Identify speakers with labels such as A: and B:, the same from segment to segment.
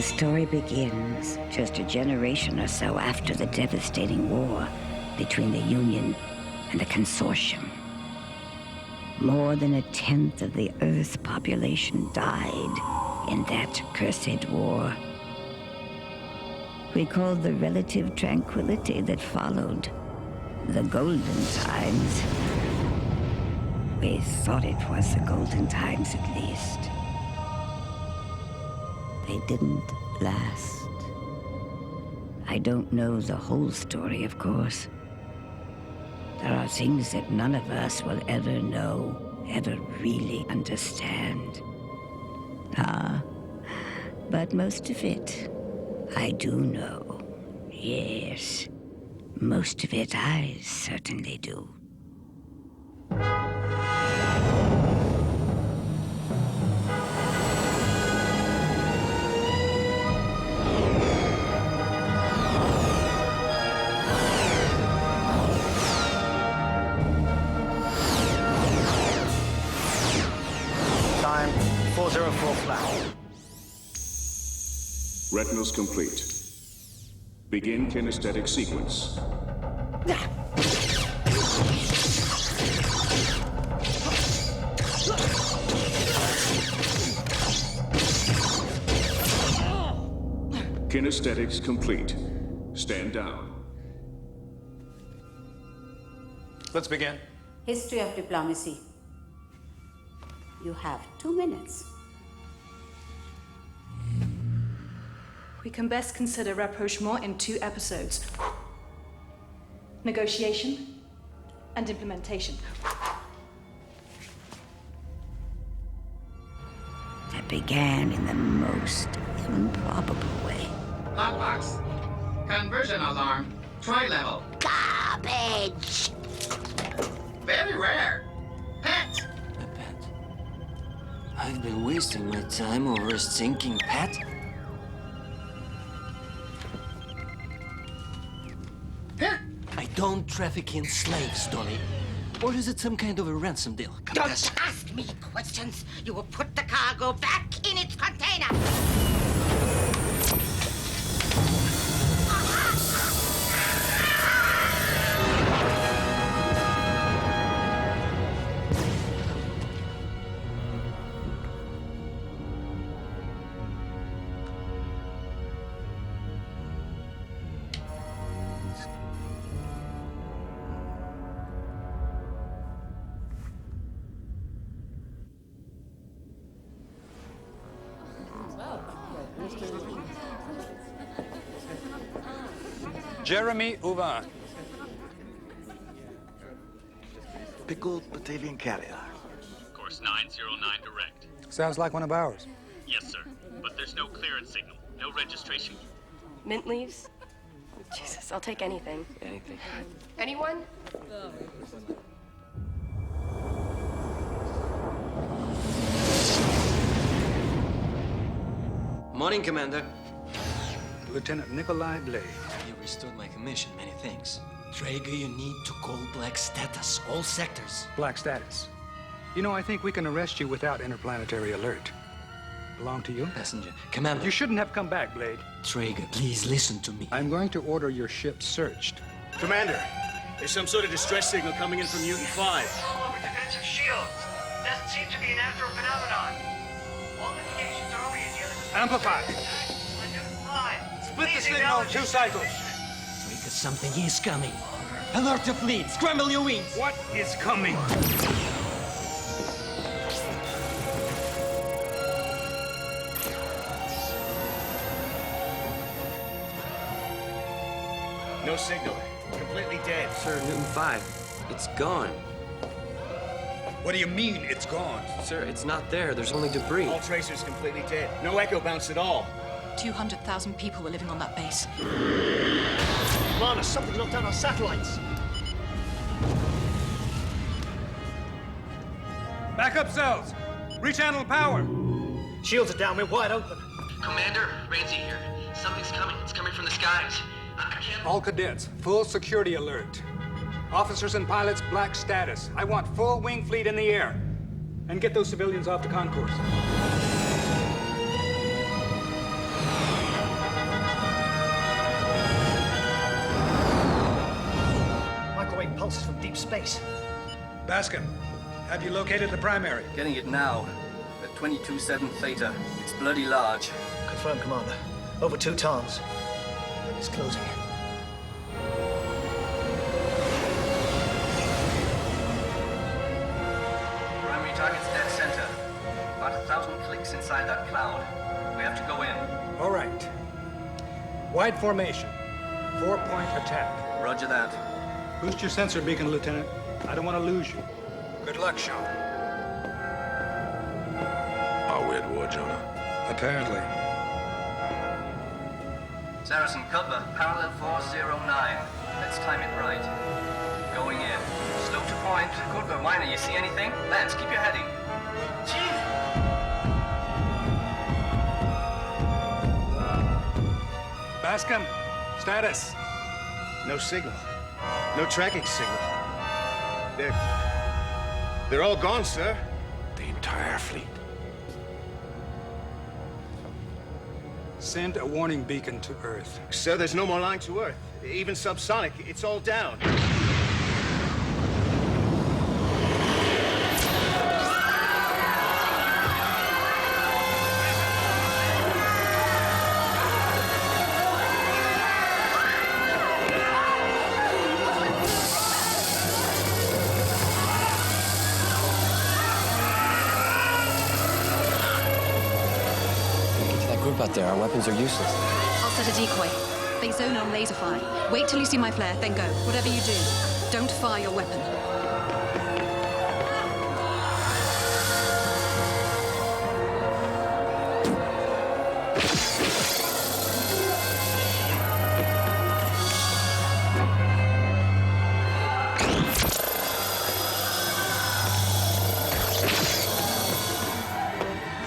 A: The story begins just a generation or so after the devastating war between the Union and the Consortium. More than a tenth of the Earth's population died in that cursed war. Recalled the relative tranquility that followed the golden times. We thought it was the golden times at least. They didn't last. I don't know the whole story, of course. There are things that none of us will ever know, ever really understand. But most of it, I do know. Yes, most of it I certainly do.
B: Time 404 flat.
C: Retinals complete. Begin kinesthetic sequence. Kinesthetics complete. Stand down.
B: Let's begin.
D: History of diplomacy. You have 2 minutes.
E: We can best consider rapprochement in 2 episodes. Negotiation and implementation.
A: That began in the most improbable way.
F: Lockbox. Conversion alarm. Tri-level.
A: Garbage!
F: Very rare. Pet.
G: A pet? I've been wasting my time over a stinking pet? I don't traffic in slaves, Donnie. Or is it some kind of a ransom deal?
H: Don't ask me questions. You will put the cargo back in its container.
I: Jeremy Uvan.
B: Pickled battalion carrier.
J: Course 909 direct.
I: Sounds like one of ours.
J: Yes, sir. But there's no clearance signal. No registration.
K: Mint leaves? Jesus, I'll take anything.
G: Anything.
K: Anyone?
G: Morning, Commander.
I: Lieutenant Nikolai Blade.
G: You restored my commission. Many thanks. Trager, you need to call black status. All sectors.
I: Black status. You know, I think we can arrest you without interplanetary alert. Belong to you?
G: Passenger. Commander.
I: You shouldn't have come back, Blade.
G: Trager, please listen to me.
I: I'm going to order your ship searched.
L: Commander, there's some sort of distress signal coming in from Mutant 5.
M: All over defensive shields. Doesn't seem to be a natural phenomenon. All indications are we in here.
I: Amplify.
L: Split the signal 2 cycles.
G: Trager, something is coming. Alert the fleet. Scramble your wings.
I: What is coming?
L: No signal. Completely dead.
G: Sir, Newton 5. It's gone.
I: What do you mean, it's gone?
G: Sir, it's not there. There's only debris.
L: All tracers completely dead. No echo bounce at all.
E: 200,000 people were living on that base.
L: Lana, something knocked down our satellites.
I: Backup cells. Rechannel power.
L: Shields are down. We're wide open.
F: Commander, Ramsey here. Something's coming. It's coming from the skies. I can't...
I: All cadets, full security alert. Officers and pilots, black status. I want full wing fleet in the air. And get those civilians off the concourse.
M: pulses from deep space.
I: Bascom, have you located the primary?
N: Getting it now. At 22.7 theta. It's bloody large.
M: Confirmed, Commander. Over 2 tons. It's closing.
N: Primary target's dead center. About 1,000 clicks inside that cloud. We have to go in.
I: All right. Wide formation. 4-point attack.
N: Roger that.
I: Boost your sensor beacon, Lieutenant. I don't want to lose you. Good luck, Sean.
O: Are we at war, Jonah?
I: Apparently.
N: Saracen, cover. Parallel 409. Let's time it right. Going in. Slow to point. Good, but Weiner, you see anything? Lance, keep your heading.
M: Chief!
I: Bascom, status.
P: No signal. No tracking signal. They're all gone, sir.
O: The entire fleet.
I: Send a warning beacon to Earth.
P: Sir, there's no more line to Earth. Even subsonic, it's all down.
Q: Out there, our weapons are useless.
E: I'll set a decoy. They zone on laser fire. Wait till you see my flare, then go. Whatever you do, don't fire your weapon.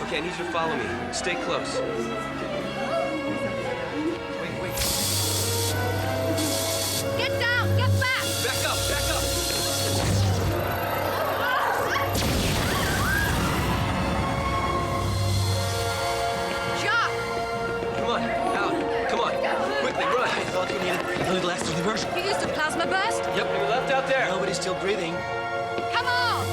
F: Okay, I need you to follow me. Stay close. Wait.
E: Get down! Get back!
F: Back up!
E: Jock!
F: Come on, out. Come on. Quickly, run.
G: I thought we needed a little extra diversion.
E: You used a plasma burst?
F: Yep, to the left out there.
G: Nobody's still breathing.
E: Come on!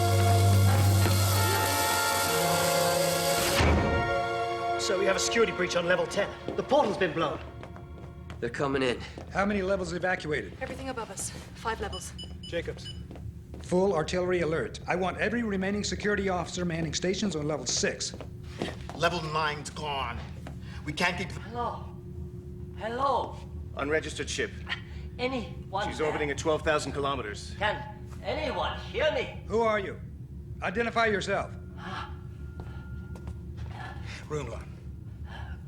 M: So we have a security breach on level 10. The portal's been blown.
F: They're coming in.
I: How many levels evacuated?
E: Everything above us. 5 levels.
I: Jacobs. Full artillery alert. I want every remaining security officer manning stations on level 6.
P: Level 9's gone. We can't keep...
G: Hello.
P: Unregistered ship.
G: Anyone?
P: She's orbiting at 12,000 kilometers.
G: Can anyone hear me?
I: Who are you? Identify yourself. Rumla.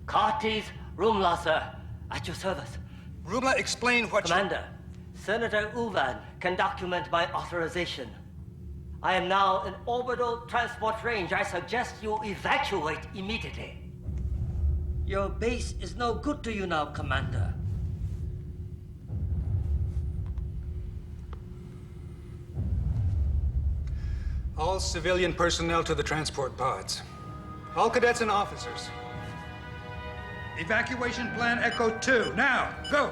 G: Karteez Rumla, sir. At your service.
I: Rumla, explain what
G: Commander, Senator Uvan can document my authorization. I am now in orbital transport range. I suggest you evacuate immediately. Your base is no good to you now, Commander.
I: All civilian personnel to the transport pods. All cadets and officers. Evacuation plan Echo 2. Now, go!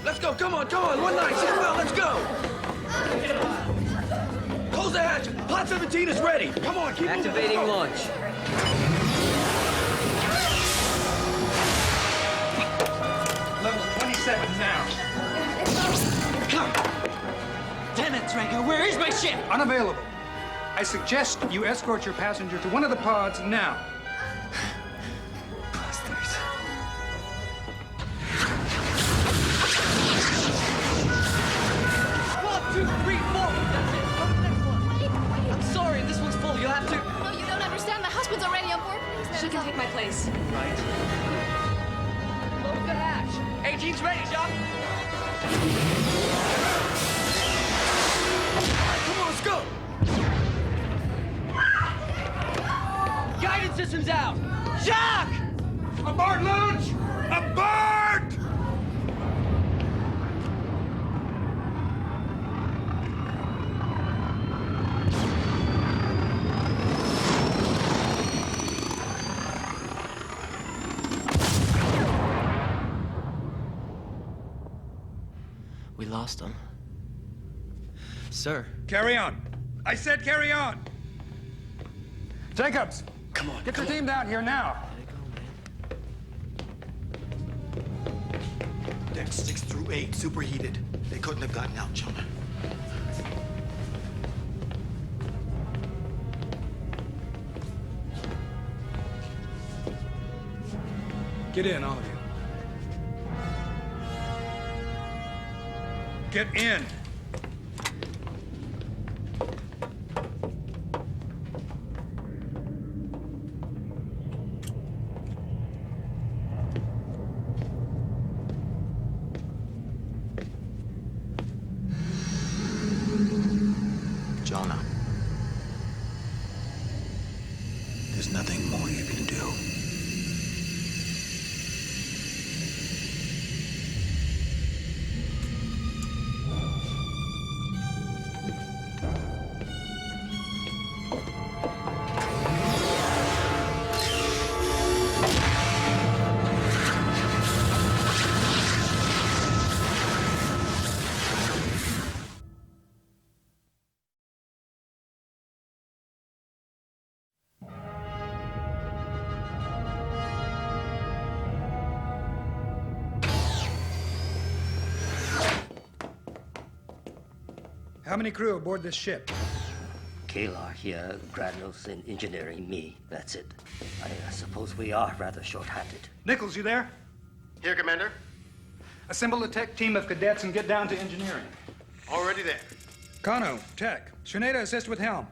F: Let's go, come on, 196, well, let's go! Close the hatch! Pod 17 is ready! Come on, keep activating moving. Launch.
I: Level 27 now.
G: Come! Damn it, Trager, where is my ship?
I: Unavailable. I suggest you escort your passenger to one of the pods now.
G: Bastards. 1, 2, 3, 4. That's it. Go to the next one.
E: Wait.
G: I'm sorry, this one's full. You have to...
E: No, you don't understand. My husband's already on board. She can take my place.
G: Right.
F: Close the hatch. 18's ready, Doc. Come on, let's go! Guidance systems out! Jacques!
I: Aboard launch! Aboard!
Q: We lost them. Sir.
I: Carry on. I said carry on. Jacobs.
Q: Come on.
I: Get your team down here now.
B: Decks 6 through 8, superheated. They couldn't have gotten out, Jonah.
I: Get in, all of you. Get in.
B: Jonah. There's nothing more you can do.
I: How many crew aboard this ship?
G: Kalar here, graduates in engineering, me. That's it. I suppose we are rather short-handed.
I: Nichols, you there?
P: Here, Commander.
I: Assemble a tech team of cadets and get down to engineering.
P: Already there.
I: Kano, tech. Shaneda, assist with helm.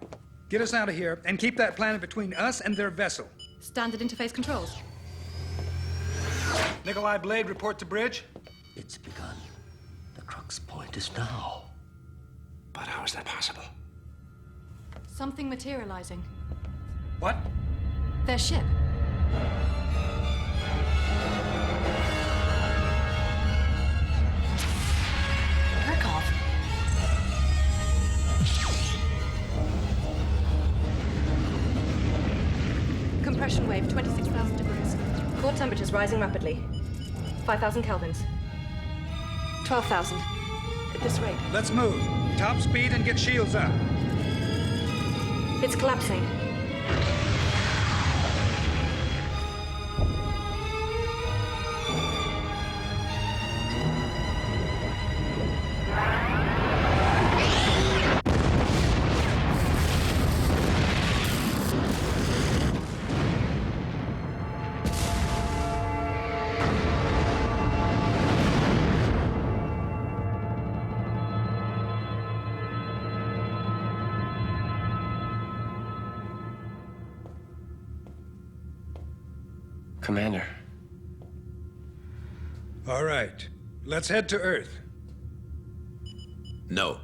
I: Get us out of here and keep that planet between us and their vessel.
E: Standard interface controls.
I: Nikolai Blade, report to bridge.
G: It's begun. The crux point is now.
O: But how is that possible?
E: Something materializing.
I: What?
E: Their ship.
K: Murkoff.
E: Compression wave, 26,000 degrees.
K: Core temperatures rising rapidly. 5,000 kelvins. 12,000. At this rate.
I: Let's move. Top speed and get shields up.
K: It's collapsing.
Q: Commander.
I: All right. Let's head to Earth.
O: No.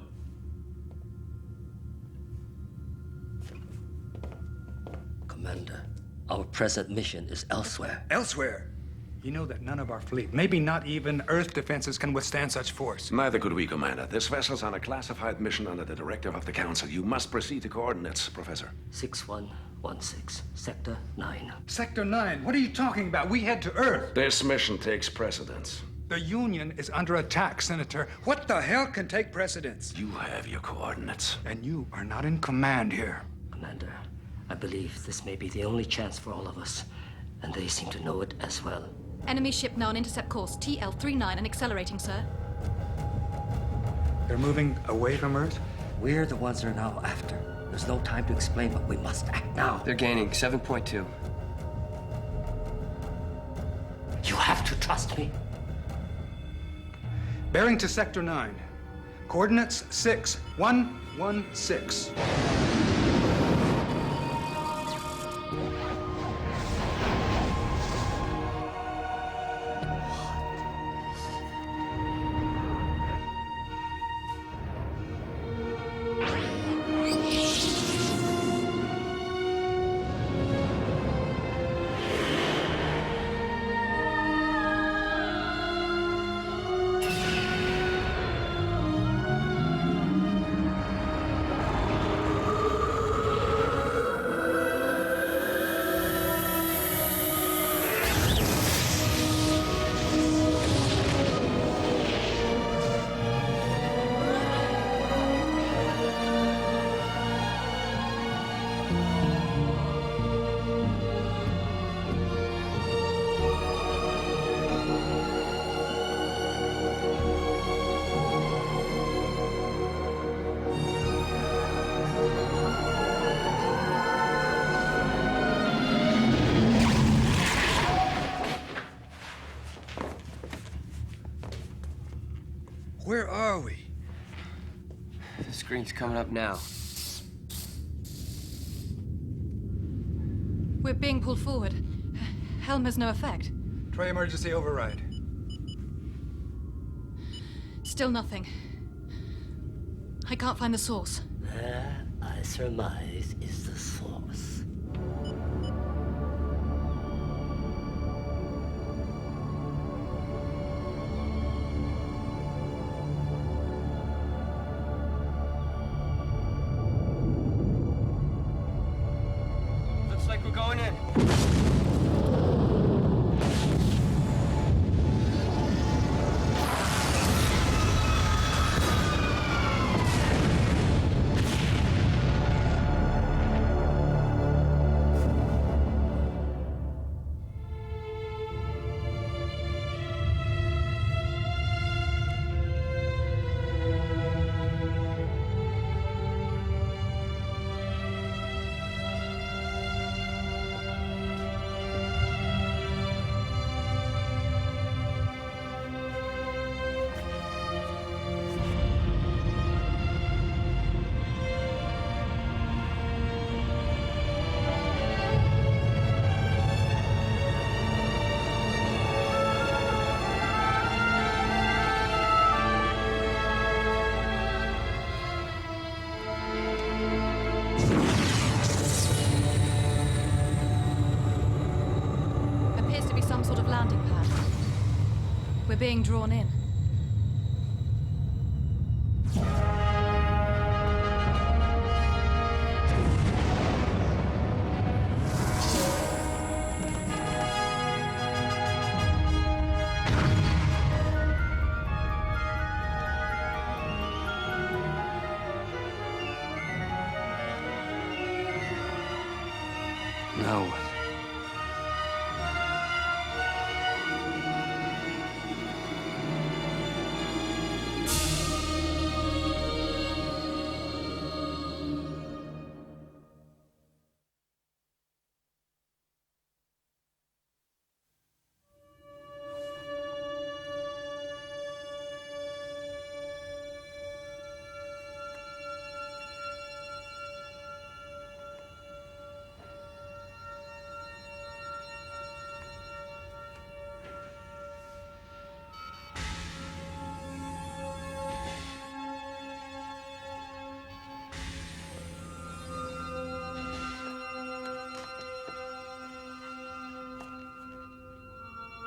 G: Commander, our present mission is elsewhere.
I: Elsewhere? You know that none of our fleet, maybe not even Earth defenses, can withstand such force.
O: Neither could we, Commander. This vessel's on a classified mission under the directive of the Council. You must proceed to coordinates, Professor.
G: 6116, Sector 9.
I: Sector 9? What are you talking about? We head to Earth.
O: This mission takes precedence.
I: The Union is under attack, Senator. What the hell can take precedence?
O: You have your coordinates.
I: And you are not in command here.
G: Commander, I believe this may be the only chance for all of us, and they seem to know it as well.
E: Enemy ship now on intercept course, TL39 and accelerating, sir.
I: They're moving away from Earth?
G: We're the ones they're now after. There's no time to explain, but we must act now.
Q: They're gaining 7.2.
G: You have to trust me.
I: Bearing to Sector 9. Coordinates 6116. Where are we?
Q: The screen's coming up now.
E: We're being pulled forward. Helm has no effect.
I: Try emergency override.
E: Still nothing. I can't find the source.
G: There, I surmise, is the source.
Q: Looks like we're going in.
E: We're being drawn in.
Q: No.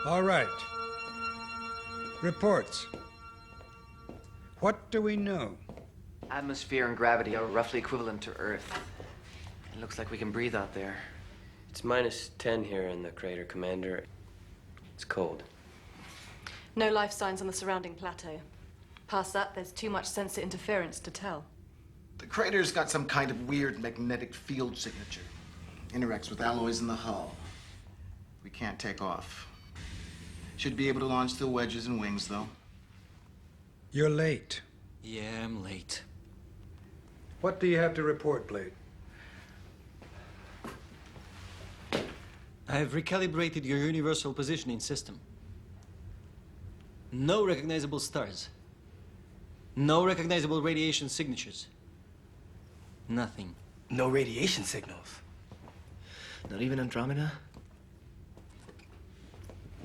I: All right. Reports. What do we know?
Q: Atmosphere and gravity are roughly equivalent to Earth. It looks like we can breathe out there.
R: It's -10 here in the crater, Commander. It's cold.
K: No life signs on the surrounding plateau. Past that, there's too much sensor interference to tell.
B: The crater's got some kind of weird magnetic field signature. Interacts with alloys in the hull. We can't take off. Should be able to launch the wedges and wings, though.
I: You're late.
R: Yeah, I'm late.
I: What do you have to report, Blade?
S: I have recalibrated your universal positioning system. No recognizable stars. No recognizable radiation signatures. Nothing.
Q: No radiation signals. Not even Andromeda?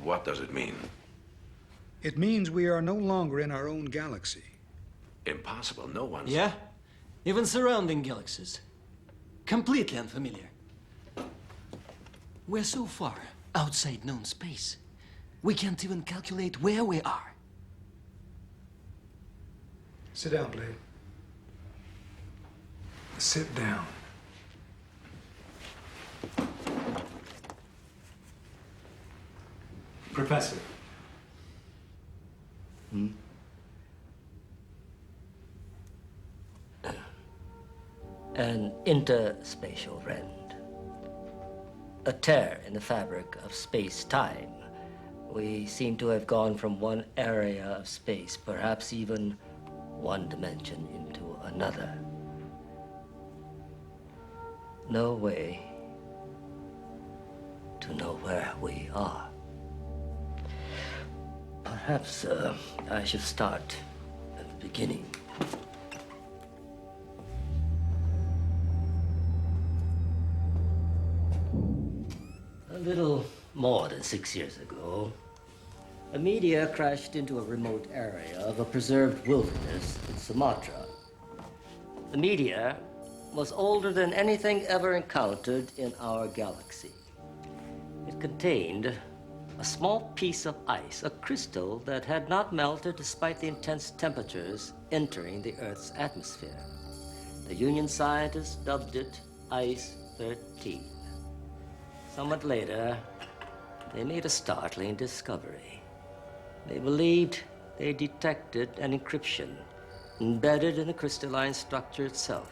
O: What does it mean?
I: It means we are no longer in our own galaxy.
O: Impossible. No one's...
S: Yeah? Even surrounding galaxies. Completely unfamiliar. We're so far outside known space, we can't even calculate where we are.
I: Sit down, Blade. Sit down. Professor.
G: An interspatial rend. A tear in the fabric of space-time. We seem to have gone from one area of space, perhaps even one dimension, into another. No way to know where we are. Perhaps I should start beginning. A little more than 6 years ago, a meteor crashed into a remote area of a preserved wilderness in Sumatra. The meteor was older than anything ever encountered in our galaxy. It contained a small piece of ice, a crystal that had not melted despite the intense temperatures entering the Earth's atmosphere. The Union scientists dubbed it Ice 13. Somewhat later, they made a startling discovery. They believed they detected an encryption embedded in the crystalline structure itself.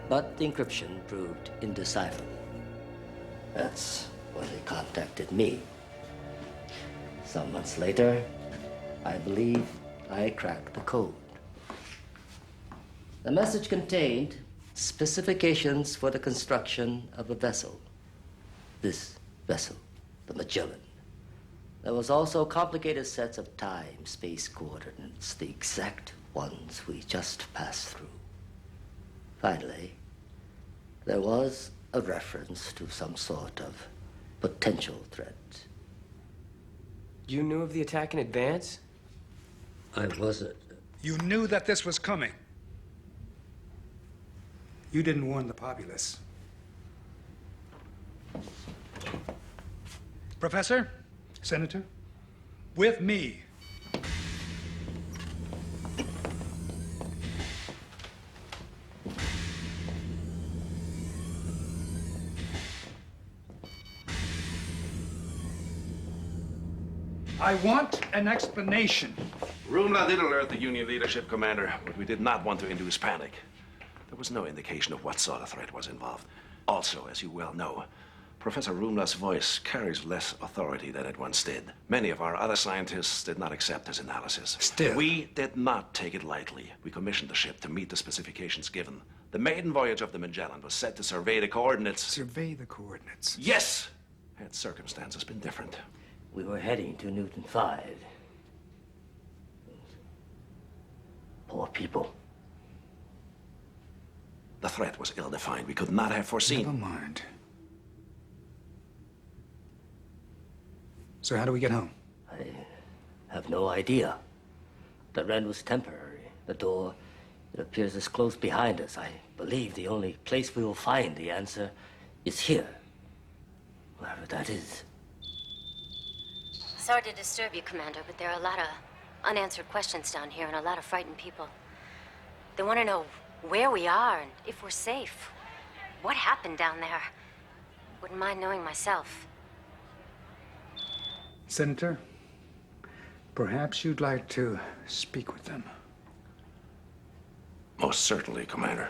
G: But the encryption proved indecipherable. That's when they contacted me. Some months later, I believe I cracked the code. The message contained specifications for the construction of a vessel. This vessel, the Magellan. There was also complicated sets of time-space coordinates, the exact ones we just passed through. Finally, there was a reference to some sort of potential threat.
R: You knew of the attack in advance?
G: I wasn't.
I: You knew that this was coming. You didn't warn the populace. Professor, Senator, with me. I want an explanation.
O: Rumla did alert the Union leadership, Commander, but we did not want to induce panic. There was no indication of what sort of threat was involved. Also, as you well know, Professor Rumla's voice carries less authority than it once did. Many of our other scientists did not accept his analysis.
I: Still.
O: We did not take it lightly. We commissioned the ship to meet the specifications given. The maiden voyage of the Magellan was set to survey the coordinates.
I: Survey the coordinates?
O: Yes! Had circumstances been different.
G: We were heading to Newton 5. Poor people.
O: The threat was ill-defined. We could not have foreseen.
I: Never mind. So how do we get home?
G: I have no idea. The rent was temporary. The door, it appears, is closed behind us. I believe the only place we will find the answer is here. Wherever that is.
T: Sorry to disturb you, Commander, but there are a lot of unanswered questions down here and a lot of frightened people. They want to know where we are and if we're safe. What happened down there? Wouldn't mind knowing myself.
I: Senator, perhaps you'd like to speak with them.
O: Most certainly, Commander.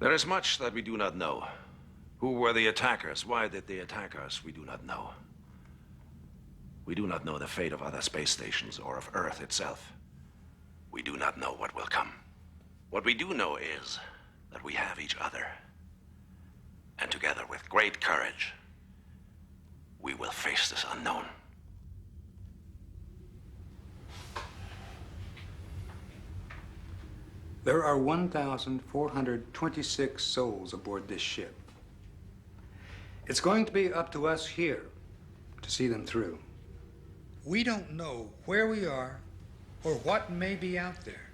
O: There is much that we do not know. Who were the attackers? Why did they attack us? We do not know. We do not know the fate of other space stations or of Earth itself. We do not know what will come. What we do know is that we have each other. And together with great courage, we will face this unknown.
I: There are 1,426 souls aboard this ship. It's going to be up to us here to see them through. We don't know where we are or what may be out there.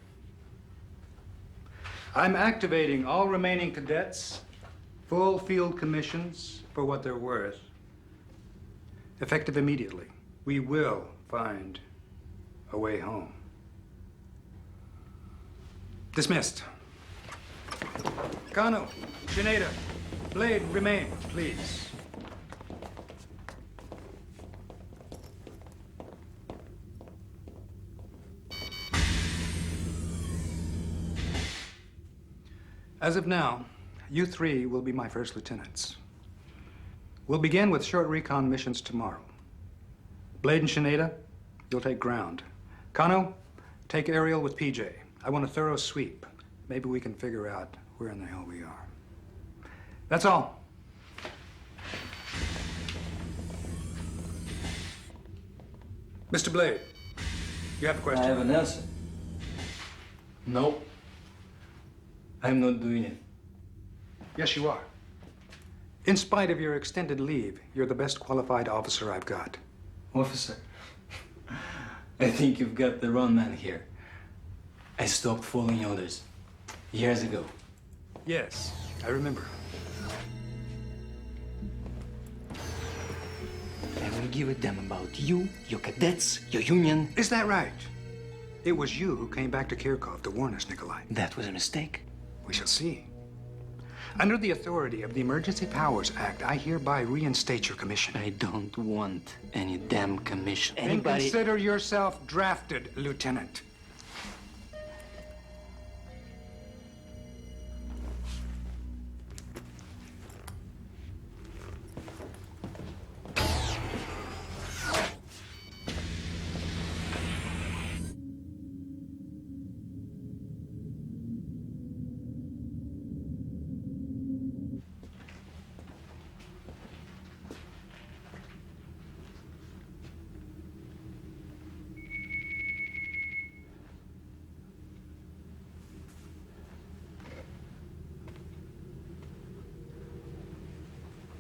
I: I'm activating all remaining cadets, full field commissions for what they're worth. Effective immediately. We will find a way home. Dismissed. Kano, Shineda, Blade, remain, please. As of now, you three will be my first lieutenants. We'll begin with short recon missions tomorrow. Blade and Shineda, you'll take ground. Kano, Take Ariel with PJ. I want a thorough sweep. Maybe we can figure out where in the hell we are. That's all. Mr. Blade, you have a question?
S: I have an answer. No. I'm not doing it.
I: Yes, you are. In spite of your extended leave, you're the best qualified officer I've got.
S: Officer, I think you've got the wrong man here. I stopped following orders years ago.
I: Yes, I remember.
S: I don't give a damn about you, your cadets, your union.
I: Is that right? It was you who came back to Kirkov to warn us, Nikolai.
S: That was a mistake.
I: We shall see. Under the authority of the Emergency Powers Act, I hereby reinstate your commission.
S: I don't want any damn commission.
I: Then consider yourself drafted, Lieutenant.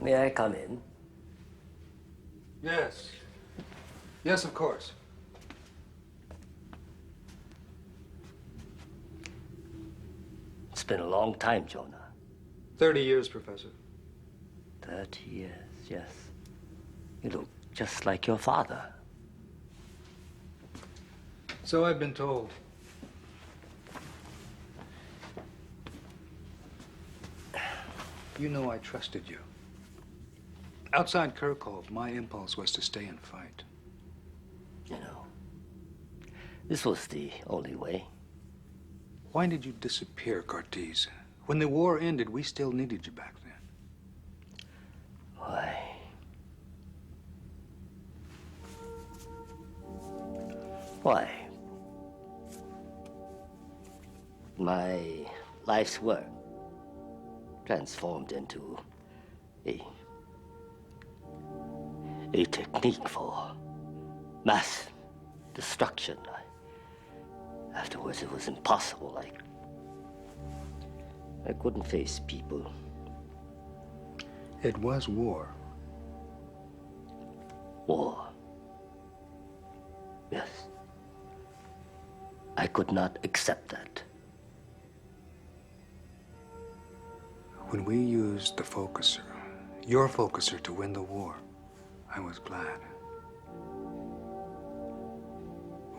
G: May I come in?
I: Yes. Yes, of course.
G: It's been a long time, Jonah.
I: 30 years, Professor.
G: 30 years, yes. You look just like your father.
I: So I've been told. You know I trusted you. Outside Kirkov, my impulse was to stay and fight.
G: You know, this was the only way.
I: Why did you disappear, Karteez? When the war ended, we still needed you back then.
G: Why? Why? My life's work transformed into a technique for mass destruction. Afterwards, it was impossible. I couldn't face people.
I: It was war.
G: War. Yes. I could not accept that.
I: When we used the focuser, your focuser, to win the war, I was glad.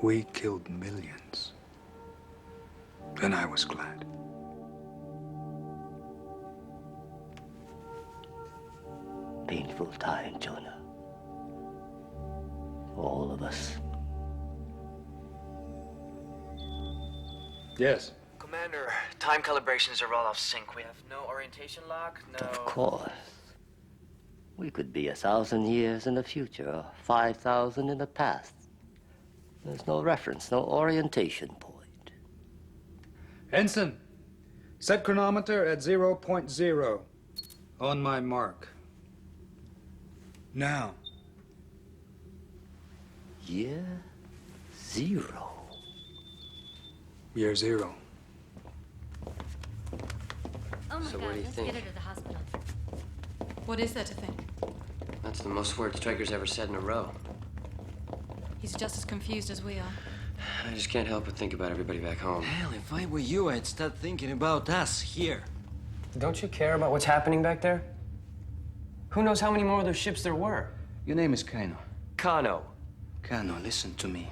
I: We killed millions. Then I was glad.
G: Painful time, Jonah. For all of us.
I: Yes.
Q: Commander, time calibrations are all off sync. We have no orientation lock, no...
G: Of course. We could be 1,000 years in the future, or 5,000 in the past. There's no reference, no orientation point.
I: Ensign, set chronometer at 0.0. On my mark. Now.
G: Year 0.
I: Year 0.
T: Oh my
N: So
T: God,
N: what do you
T: let's
N: think?
T: get her to the hospital.
E: What is there to think?
N: That's the most words Traeger's ever said in a row.
E: He's just as confused as we are.
N: I just can't help but think about everybody back home.
S: Hell, if I were you, I'd start thinking about us here.
R: Don't you care about what's happening back there? Who knows how many more of those ships there were?
S: Your name is Kano.
R: Kano.
S: Kano, listen to me.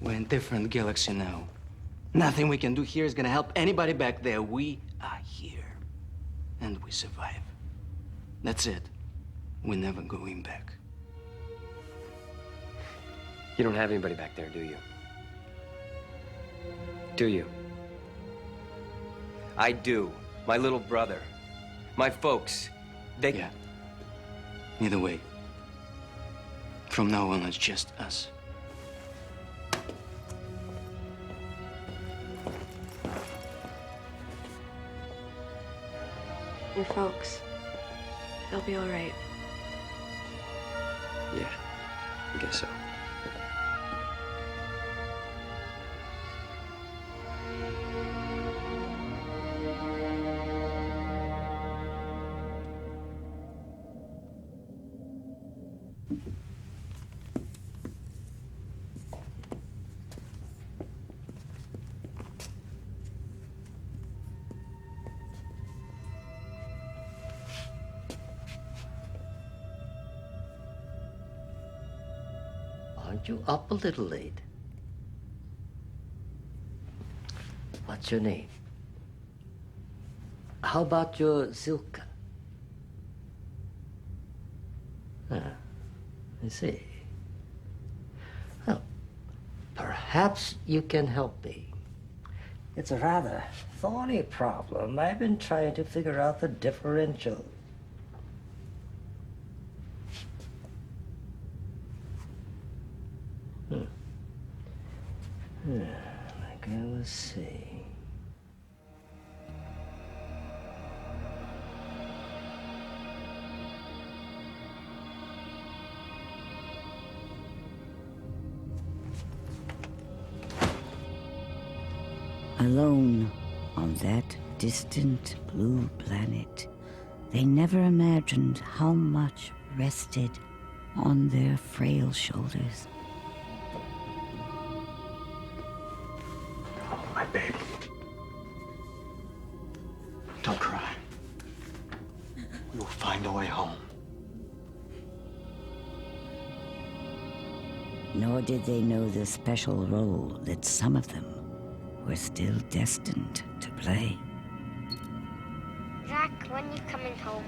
S: We're in a different galaxy now. Nothing we can do here is gonna help anybody back there. We are here. And we survive. That's it. We're never going back.
R: You don't have anybody back there, do you? Do you? I do. My little brother. My folks. They...
S: Yeah. Either way. From now on, it's just us.
K: Your folks, they'll be all right.
R: Yeah, I guess so.
U: Aren't you up a little late? What's your name? How about your Zilka? Ah, I see. Well, perhaps you can help me. It's a rather thorny problem. I've been trying to figure out the differential. Like I was saying.
A: Alone on that distant blue planet, they never imagined how much rested on their frail shoulders.
S: My baby. Don't cry. We will find a way home.
A: Nor did they know the special role that some of them were still destined to play.
V: Zach, when you coming home?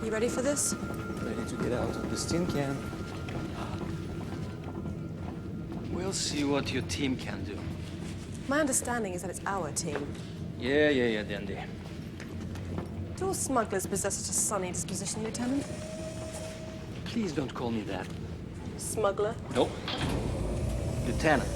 K: You ready for this?
S: Ready to get out of this tin can. We'll see what your team can do.
K: My understanding is that it's our team.
S: Yeah, Dandy.
K: Do all smugglers possess such a sunny disposition, Lieutenant?
S: Please don't call me that.
K: Smuggler?
S: Nope. Lieutenant.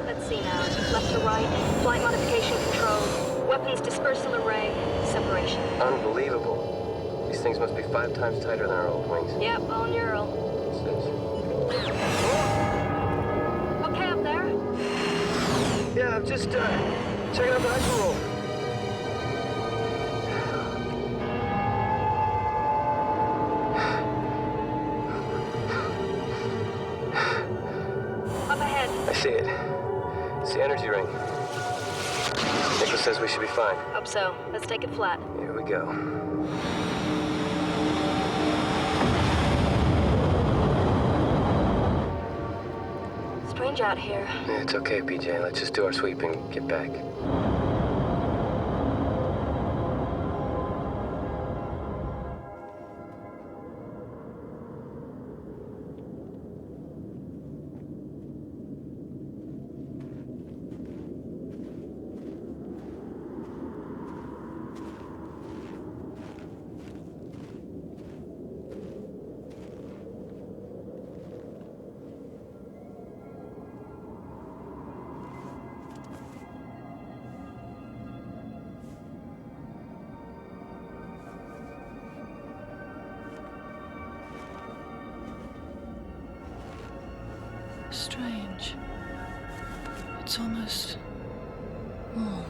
K: Let's see now. Left to right. Flight modification control. Weapons dispersal array. Separation.
N: Unbelievable. These things must be 5 times tighter than our old wings.
K: Yep, all neural. Okay up there?
N: Yeah, I'm just checking out the ice roll.
K: Up ahead.
N: I see it. It's the energy ring. Nicholas says we should be fine.
K: Hope so. Let's take it flat.
N: Here we go.
K: Strange out here.
N: Yeah, it's okay, PJ. Let's just do our sweep and get back.
E: Strange. It's almost warm.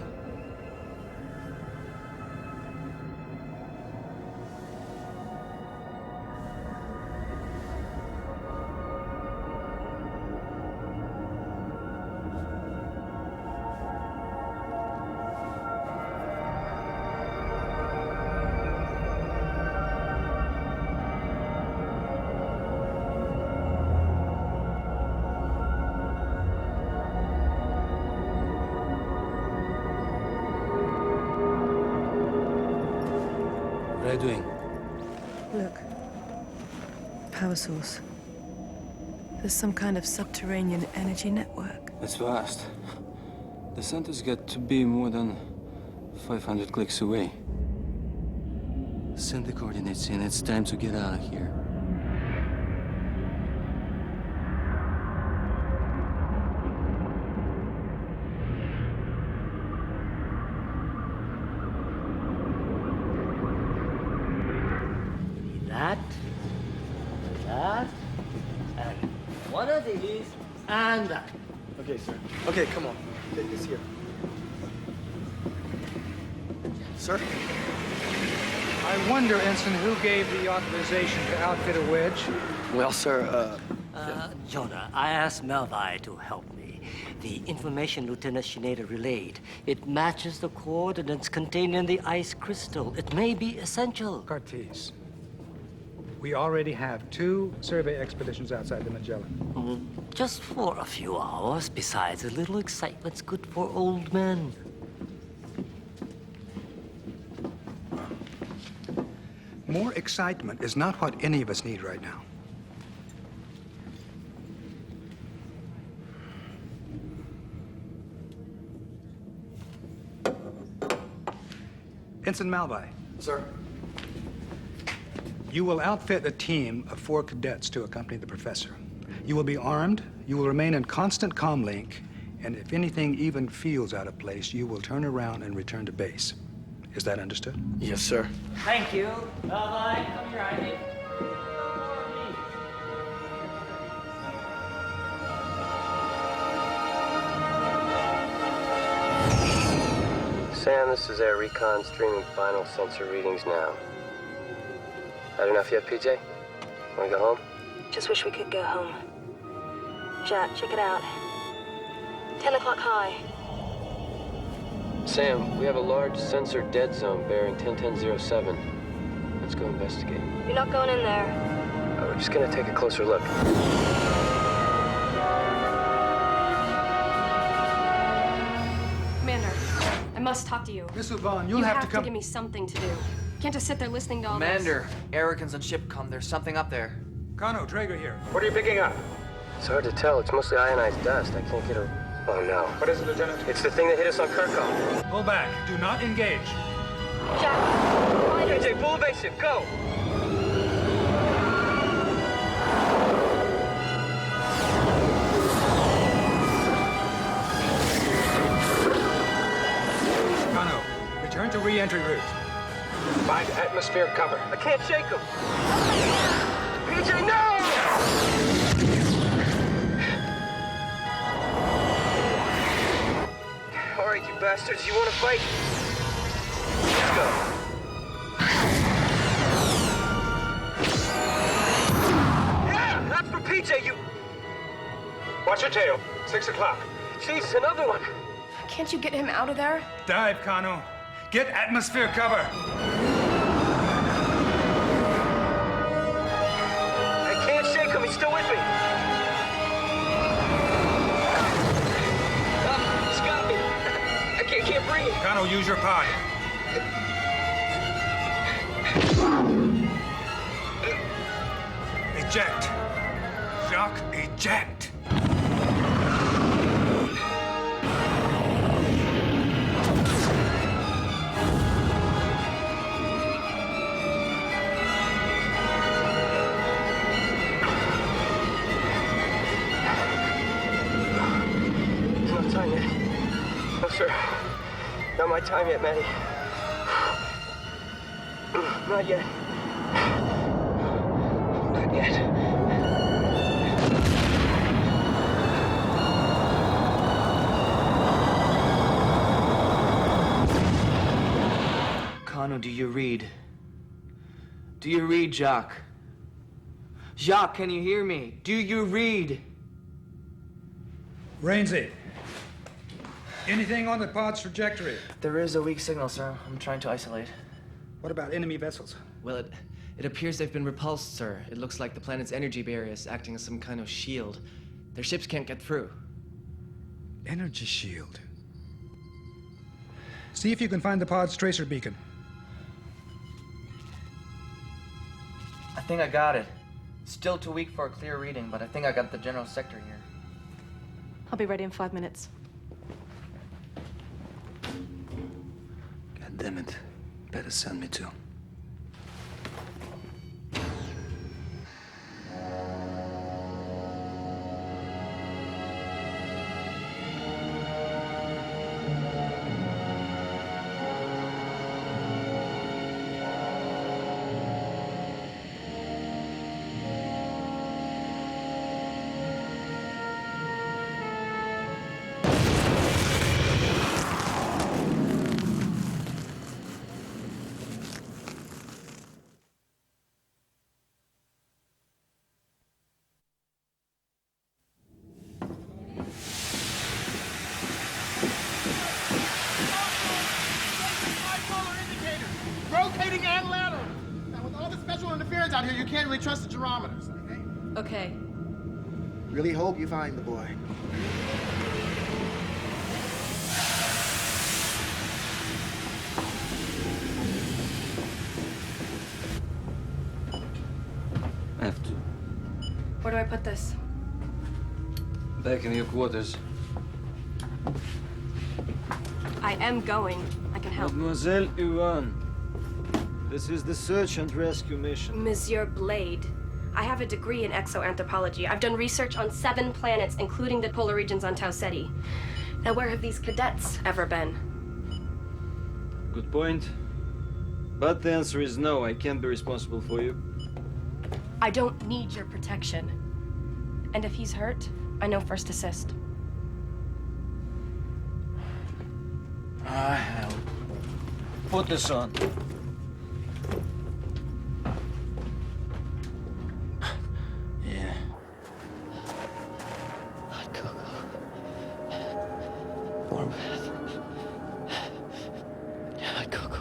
C: What are you doing?
K: Look. Power source. There's some kind of subterranean energy network.
C: It's vast. The center's got to be more than 500 clicks away. Send the coordinates in. It's time to get out of here.
U: That, and one of these, and that.
V: Okay, sir. Okay, come on. Take this here. Sir?
I: I wonder, Ensign, who gave the authorization to outfit a wedge?
V: Well, sir,
G: Jonah, I asked Melvi to help me. The information Lieutenant Schneider relayed, it matches the coordinates contained in the ice crystal. It may be essential.
I: Karteez, we already have 2 survey expeditions outside the Magellan.
G: Just for a few hours. Besides, a little excitement's good for old men.
I: More excitement is not what any of us need right now. Ensign Malvi.
V: Sir?
I: You will outfit a team of 4 cadets to accompany the professor. You will be armed, you will remain in constant comm link, and if anything even feels out of place, you will turn around and return to base. Is that understood?
V: Yes, sir.
G: Thank you. Melvi, come here, Ivy.
N: Sam, this is Air Recon streaming final sensor readings now. Had enough yet, PJ? Wanna go home?
K: Just wish we could go home. Jack, check it out. 10 o'clock high.
N: Sam, we have a large sensor dead zone bearing 101007. Let's go investigate.
K: You're not going in there.
N: We're just gonna take a closer look.
K: Commander, I must talk to you.
I: Miss Uvan, you'll
K: you
I: have to come.
K: give me something to do. Can't just sit there listening to all
Q: Commander, Americans on shipcom. There's something up there.
I: Noah Trager here.
V: What are you picking up?
N: It's hard to tell. It's mostly ionized dust. I can't get a... Oh, no.
V: What is it, Lieutenant?
N: It's the thing that hit us on Kirkcom.
I: Pull back. Do not engage.
K: Jack,
N: PJ, full evasive. Go!
I: Noah, return to re-entry route.
V: Find atmospheric cover.
N: I can't shake him. PJ, no! All right, you bastards, you want to fight? Let's go. Yeah, that's for PJ, you...
V: Watch your tail. 6 o'clock.
N: Jeez, another one.
K: can't you get him out of there?
I: Dive, Kano. Get atmosphere cover.
N: I can't shake him. He's still with me. He's got me. I can't breathe.
I: Kano, use your pod. Eject. Jacques, eject.
N: Not my time yet, Maddie. Not yet. Not yet.
Q: Kano, do you read? Do you read, Jacques? Jacques, can you hear me? Do you read?
I: Rainsy. Anything on the pod's trajectory?
Q: There is a weak signal, sir. I'm trying to isolate.
I: What about enemy vessels?
Q: Well, it appears they've been repulsed, sir. It looks like the planet's energy barrier is acting as some kind of shield. Their ships can't get through.
I: Energy shield. See if you can find the pod's tracer beacon.
Q: I think I got it. Still too weak for a clear reading, but I think I got the general sector here.
K: I'll be ready in 5 minutes.
C: God damn it. Better send me too.
B: Rotating and lateral. Now, with all the special interference out here, you can't really trust the gyrometers, okay?
E: Okay.
B: Really hope you find the boy.
C: I have to.
K: Where do I put this?
C: Back in your quarters.
K: I am going. I can help.
D: Mademoiselle Uvan, this is the search and rescue mission.
K: Monsieur Blade, I have a degree in exoanthropology. I've done research on 7 planets, including the polar regions on Tau Ceti. Now, where have these cadets ever been?
D: Good point. But the answer is no, I can't be responsible for you.
K: I don't need your protection. And if he's hurt, I know first assist.
D: Hell. Put this on. Yeah.
S: Warm bath. Yeah, Coco.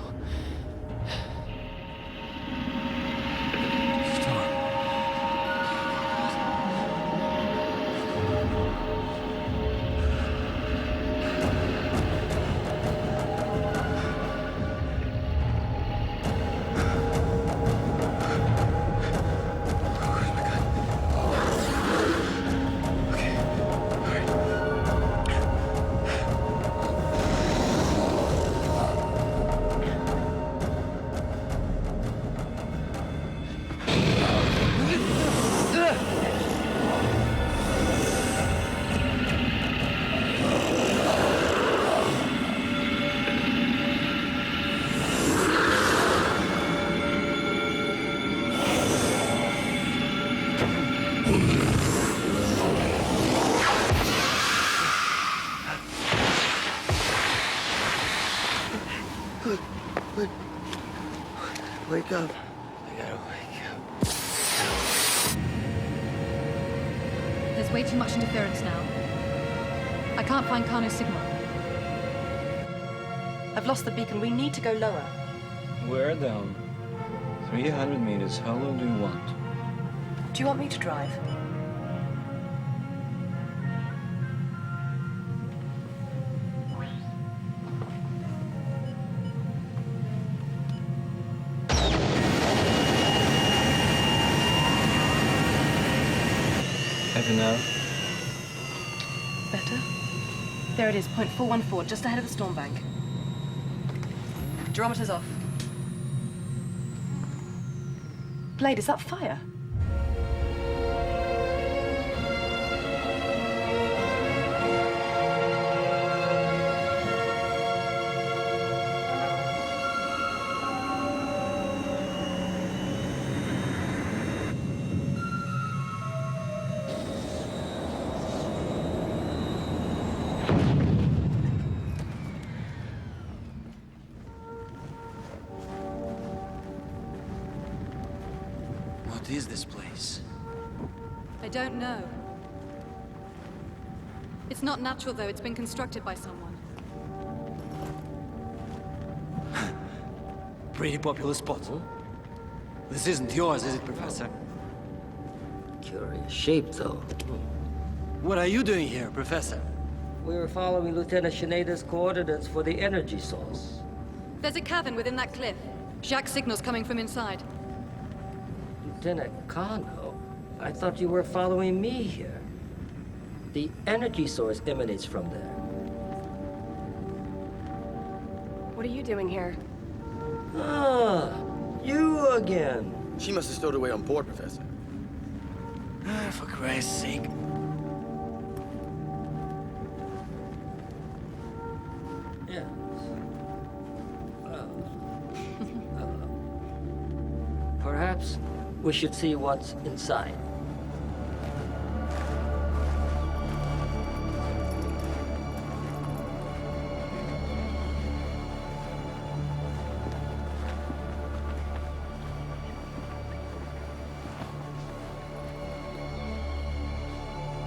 D: Wake up.
S: I gotta wake up.
E: There's way too much interference now. I can't find Kano's signal.
K: I've lost the beacon. We need to go lower.
C: We're down. 300 meters. How low do you want?
K: Do you want me to drive?
C: Happy now?
K: Better? There it is, 0.414, just ahead of the storm bank. Gyrometers off. Blade, is that fire?
D: What is this place?
E: I don't know. It's not natural, though. It's been constructed by someone.
D: Pretty popular spot. This isn't yours, is it, Professor?
U: Curious shape, though.
D: What are you doing here, Professor?
U: We were following Lieutenant Shineda's coordinates for the energy source.
E: There's a cavern within that cliff. Jacques' signal's coming from inside.
U: Lieutenant Kano, I thought you were following me here. The energy source emanates from there.
K: What are you doing here?
U: Ah, you again.
H: She must have stowed away on board, Professor.
U: For Christ's sake. Yes. Perhaps we should see what's inside.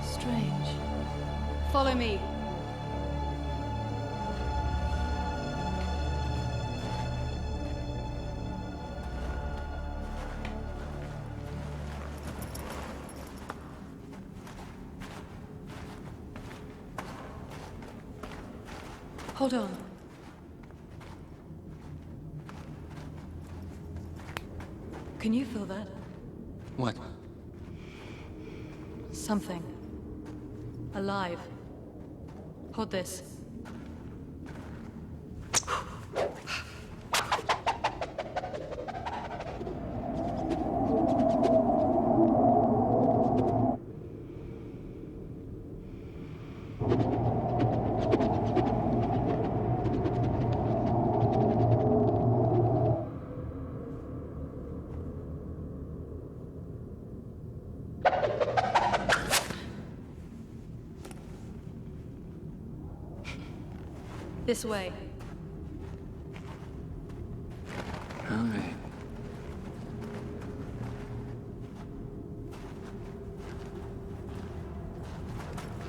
E: Strange. Follow me. Hold on. Can you feel that?
U: What?
E: Something. Alive. Hold this. This way.
U: All right.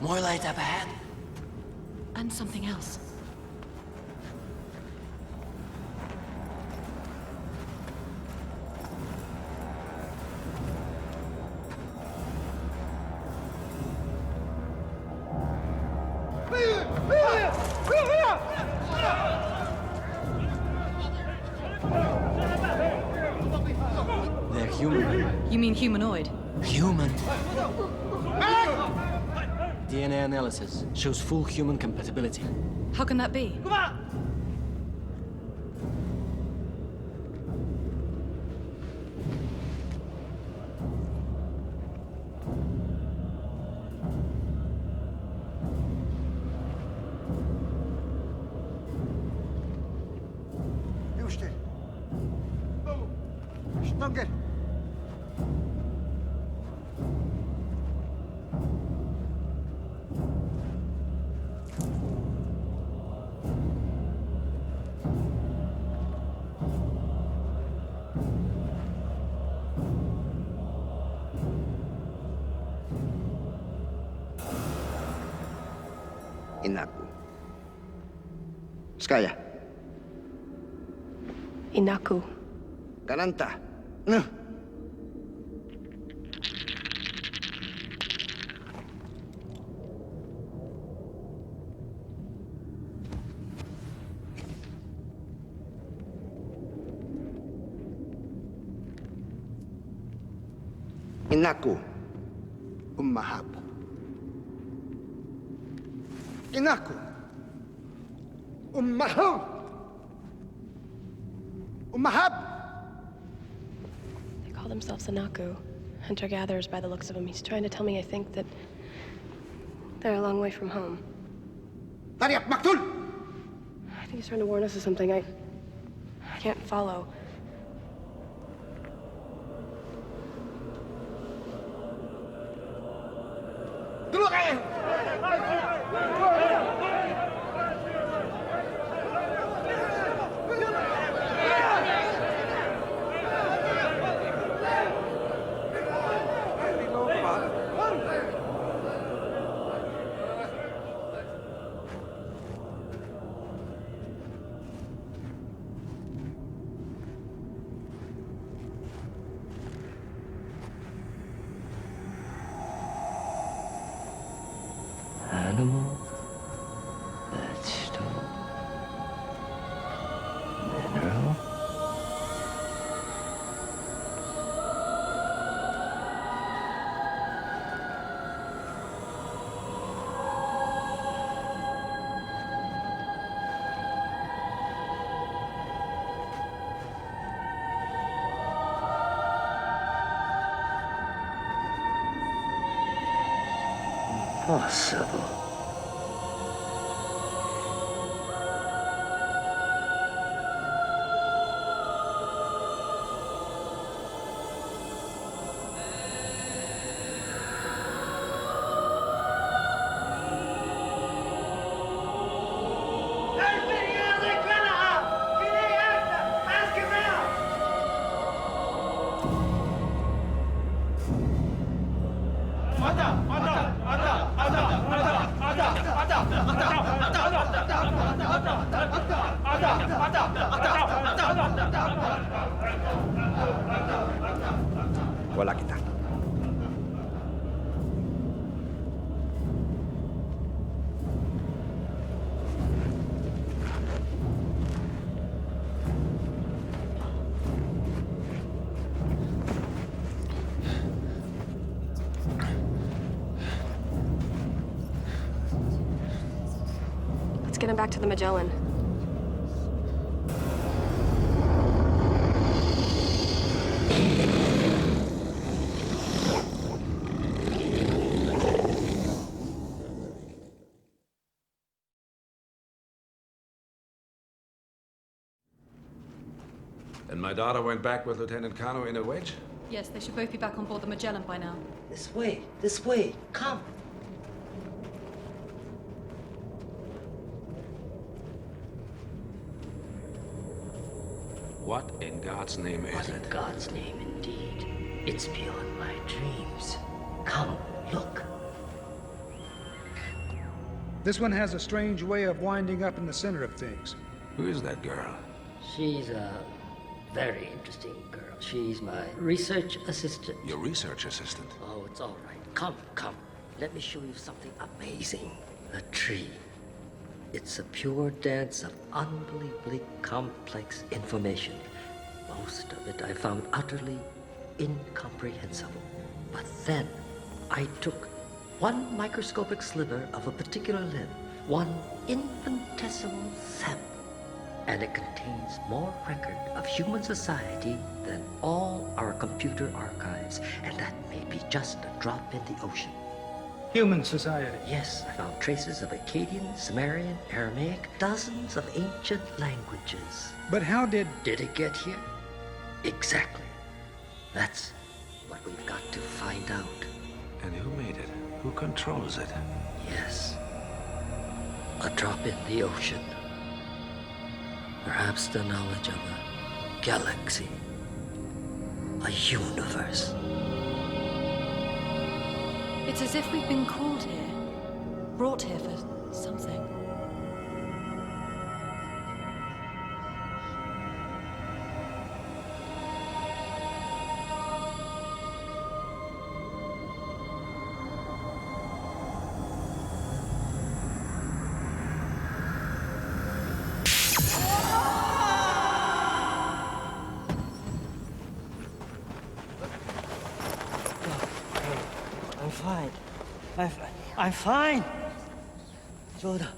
U: More light up ahead.
E: And something else.
U: They're human.
E: You mean humanoid?
U: Human. DNA analysis shows full human compatibility.
E: How can that be?
J: Stronger.
W: Inaku. Skaya.
K: Inaku.
W: Gananta. Inaku. Ummahab. Inaku. Ummahab. Ummahab.
K: They call themselves Inaku. Hunter-gatherers by the looks of them. He's trying to tell me, I think, that they're a long way from home.
W: Tariq Maktul!
K: I think he's trying to warn us of something. I can't follow.
U: Animals possible.
J: Wala kita.
K: Let's get him back to the Magellan.
O: And my daughter went back with Lieutenant Kano in a wedge?
E: Yes, they should both be back on board the Magellan by now.
U: This way, come.
O: What in God's name is
U: What in God's name, indeed. It's beyond my dreams. Come, look.
I: This one has a strange way of winding up in the center of things.
O: Who is that girl?
U: She's a very interesting girl. She's my research assistant.
O: Your research assistant?
U: Oh, it's all right. Come. Let me show you something amazing. A tree. It's a pure dance of unbelievably complex information. Most of it I found utterly incomprehensible. But then I took one microscopic sliver of a particular limb, one infinitesimal sample, and it contains more record of human society than all our computer archives, and that may be just a drop in the ocean.
I: Human society?
U: Yes, I found traces of Akkadian, Sumerian, Aramaic, dozens of ancient languages.
I: But how did
U: it get here? Exactly. That's what we've got to find out.
O: And who made it? Who controls it?
U: Yes. A drop in the ocean. Perhaps the knowledge of a galaxy. A universe.
E: It's as if we've been called here, brought here for something.
U: I'm fine. Jonah,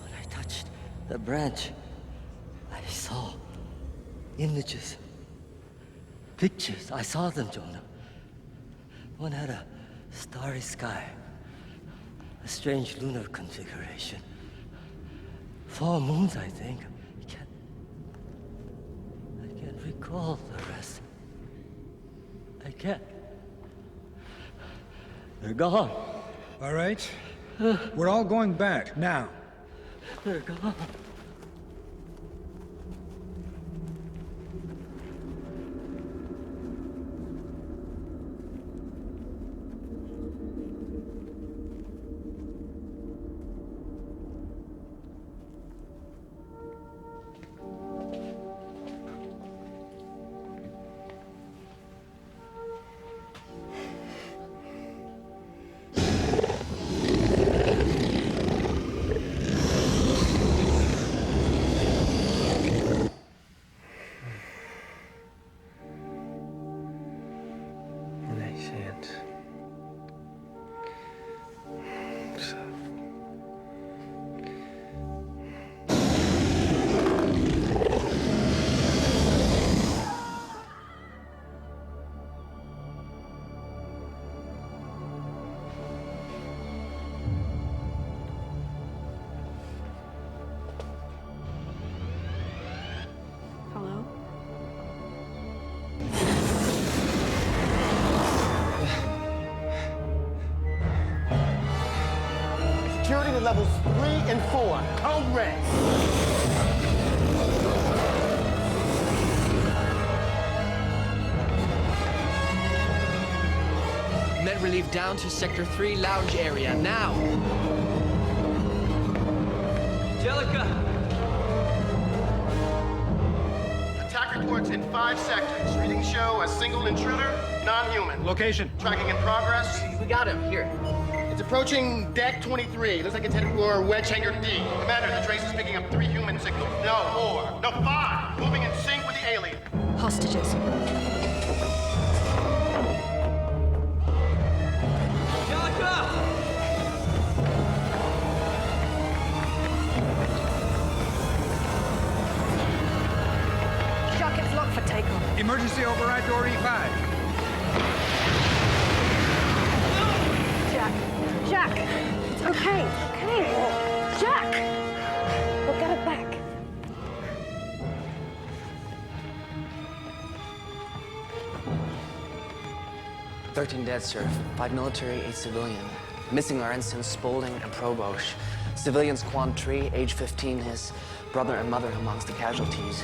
U: when I touched the branch, I saw images, pictures. I saw them, Jonah. One had a starry sky, a strange lunar configuration. 4 moons, I think. I can't recall the rest. I can't. They're gone.
I: All right. We're all going back, now.
U: They're gone.
W: levels 3 and 4. Code red.
Q: Net relief down to Sector 3 lounge area, now!
N: Angelica!
W: Attack reports in 5 sectors. Readings show a single intruder, non-human.
I: Location.
W: Tracking in progress.
Q: We got him, here.
W: It's approaching deck 23. Looks like it's headed for wedge hangar D. Commander, the trace is picking up 3 human signals. No, 4. No, 5. Moving in sync with the alien.
E: Hostages.
K: Rocket's locked for takeoff.
I: Emergency override door E5.
K: Jack! It's okay. Jack! We'll get it back.
Q: "13 dead, sir. 5 military, 8 civilian. Missing are ensigns Spaulding and Probosch. Civilians Quan Tri, age 15, his brother and mother amongst the casualties.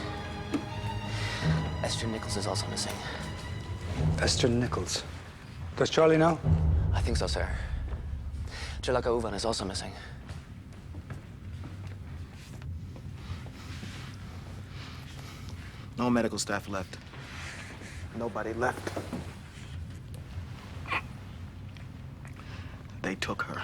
Q: Esther Nichols is also missing.
I: Esther Nichols. Does Charlie know?
Q: I think so, sir. Angelica Uvan is also missing.
B: No medical staff left. Nobody left. They took her.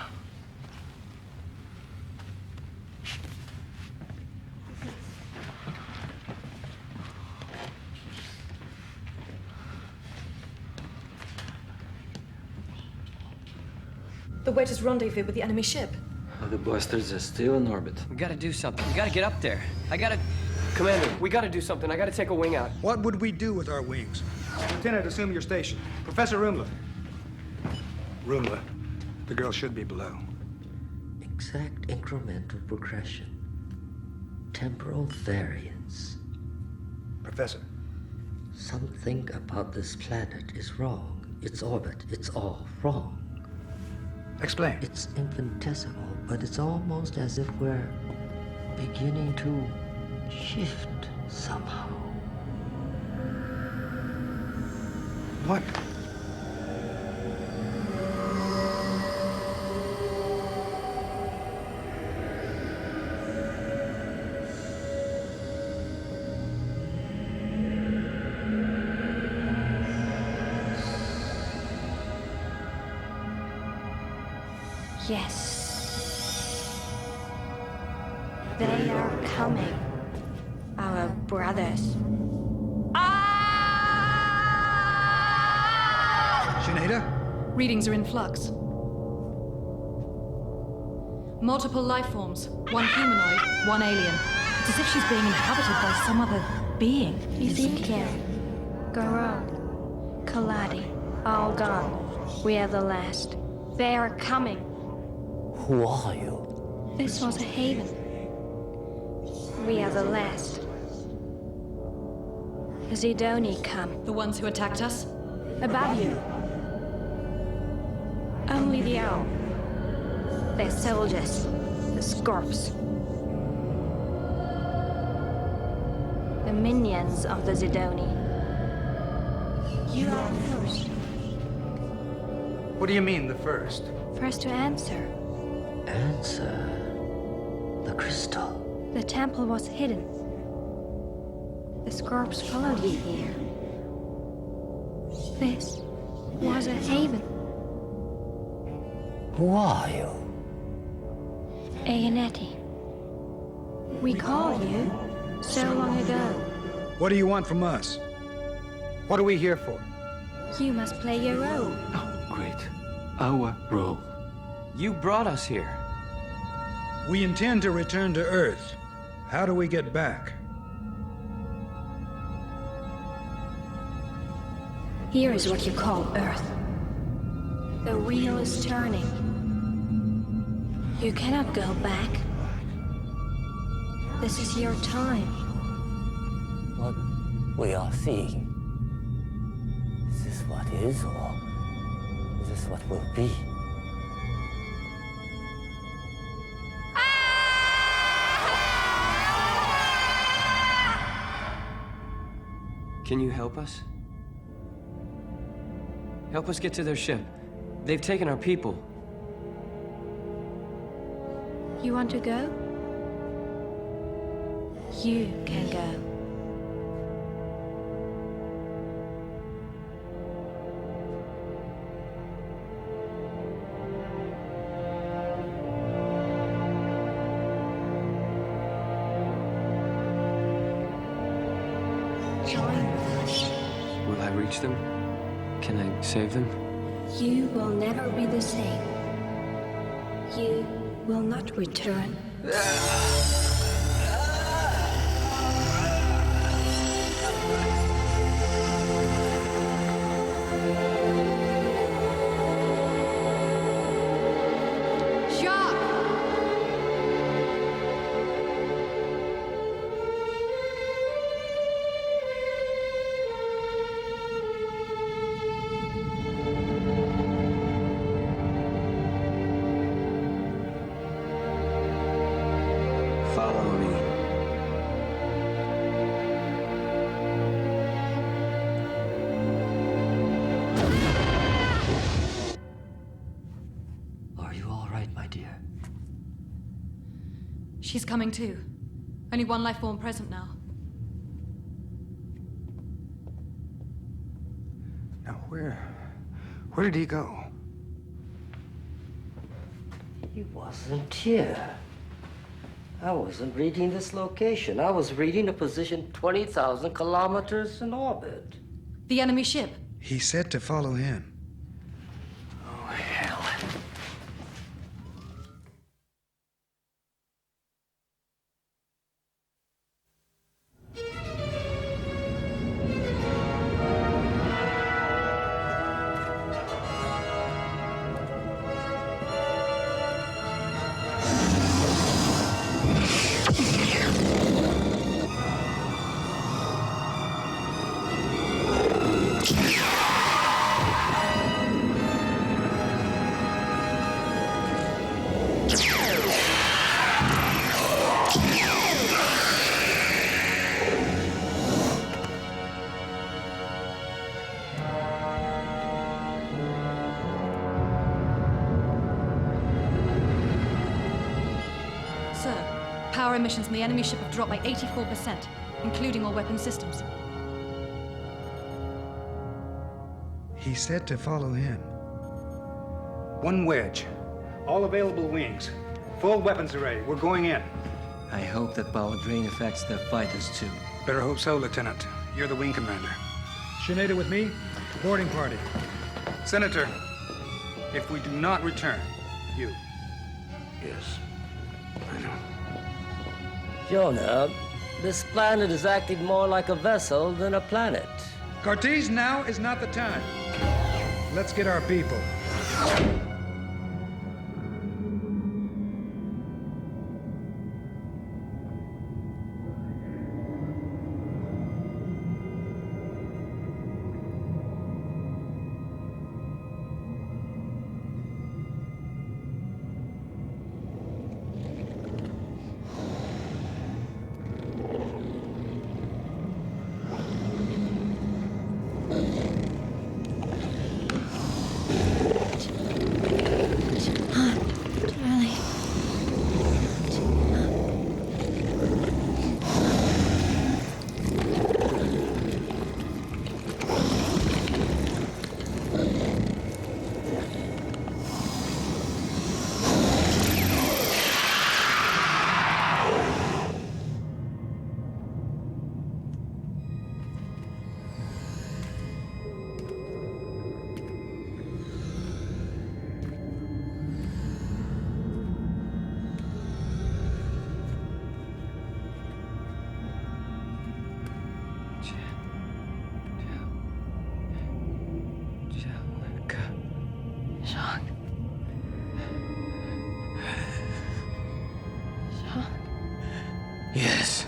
E: The wedge's rendezvous with the enemy ship.
C: The blasters are still in orbit.
R: We gotta do something. We gotta get up there. Commander, we gotta do something. I gotta take a wing out.
I: What would we do with our wings? Lieutenant, assume your station. Professor Rumla. Rumla, the girl should be below.
U: Exact incremental progression. Temporal variance.
I: Professor.
U: Something about this planet is wrong. Its orbit, it's all wrong.
I: Explain.
U: It's infinitesimal, but it's almost as if we're beginning to shift somehow.
I: What?
K: Yes. They are coming. Our brothers.
I: Sinead?
E: Readings are in flux. Multiple life forms. One humanoid, one alien. It's as if she's being inhabited by some other being.
K: Ezekiel, Garou, Kaladi, all gone. We are the last. They are coming.
U: Who are you?
K: This was a haven. We are the last. Zidoni come.
E: The ones who attacked us?
K: Above you. Only the owl. They're soldiers. The Scorps. The minions of the Zidoni. You are the first.
I: What do you mean, the first?
K: First to answer.
U: Answer. The crystal.
K: The temple was hidden. The Scorps followed you here. This was a haven.
U: Who are you?
K: Aenetti. We called you so long ago.
I: What do you want from us? What are we here for?
K: You must play your role.
C: Great. Our role.
R: You brought us here.
I: We intend to return to Earth. How do we get back?
K: Here is what you call Earth. The wheel is turning. You cannot go back. This is your time.
U: What we are seeing. Is this what is, or is this what will be?
R: Can you help us? Help us get to their ship. They've taken our people.
K: You want to go? You can go. Join with us.
R: Will I reach them? Can I save them?
K: You will never be the same. You will not return.
R: Follow me.
U: Are you all right, my dear?
E: She's coming too. Only one life form present now.
I: Now, where did he go?
U: He wasn't here. I wasn't reading this location. I was reading a position 20,000 kilometers in orbit.
E: The enemy ship.
I: He said to follow him.
U: Oh, hell.
E: Sir, power emissions from the enemy ship have dropped by 84%, including all weapon systems.
I: He said to follow him. One wedge. All available wings. Full weapons array. We're going in.
S: I hope that power drain affects their fighters too.
I: Better hope so, Lieutenant. You're the wing commander. Senator with me? Boarding party. Senator, if we do not return, you.
O: Yes. I know.
U: Jonah, this planet is acting more like a vessel than a planet.
I: Karteez, now is not the time. Let's get our people.
S: Yes.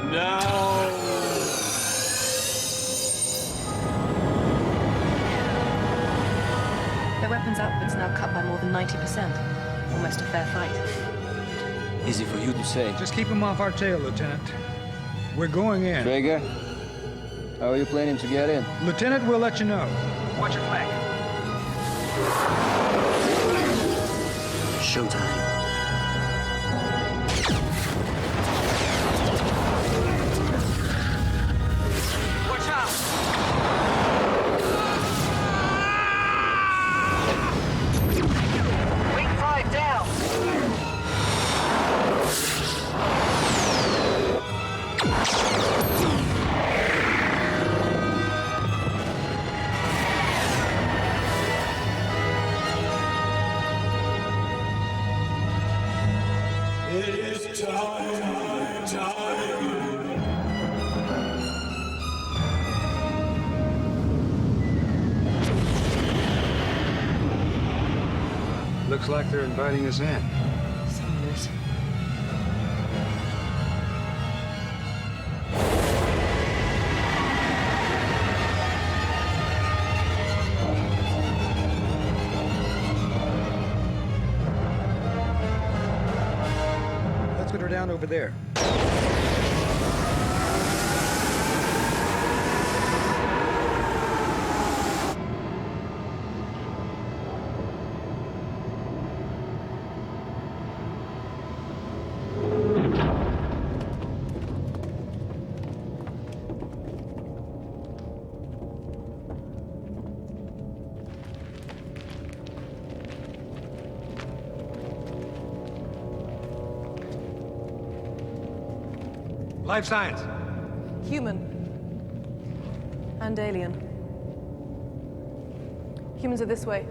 E: No! Their weapons output's now cut by more than 90%. Almost a fair fight.
C: Easy for you to say.
I: Just keep him off our tail, Lieutenant. We're going in.
C: Trager, how are you planning to get in?
I: Lieutenant, we'll let you know.
V: Watch your flank.
S: Showtime.
V: Watch out!
G: Wing 5 down.
J: It is time.
I: Looks like they're inviting us in.
Q: Senators.
I: Let's get her down over there. Life science.
L: Human. And alien. Humans are this way.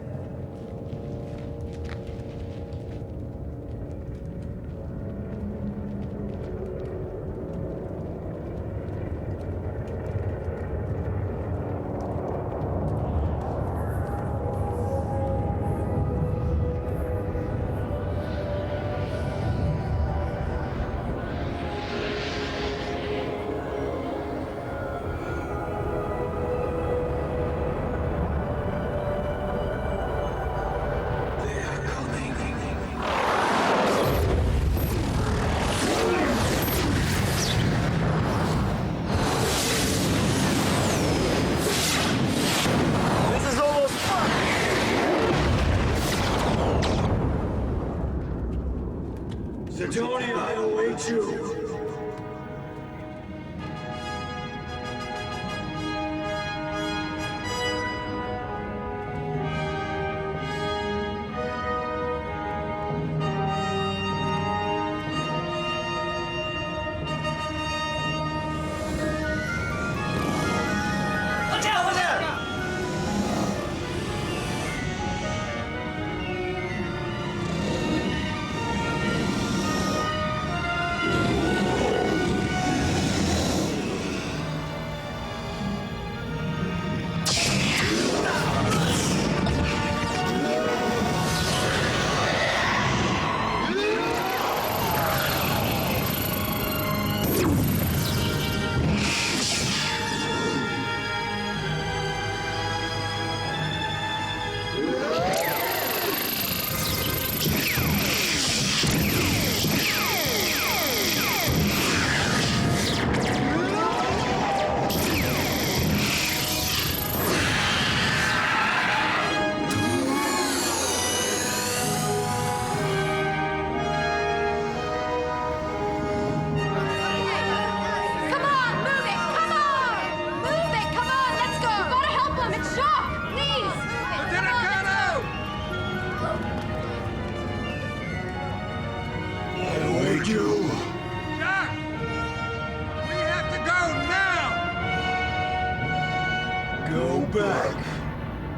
J: Sidoni, I await you.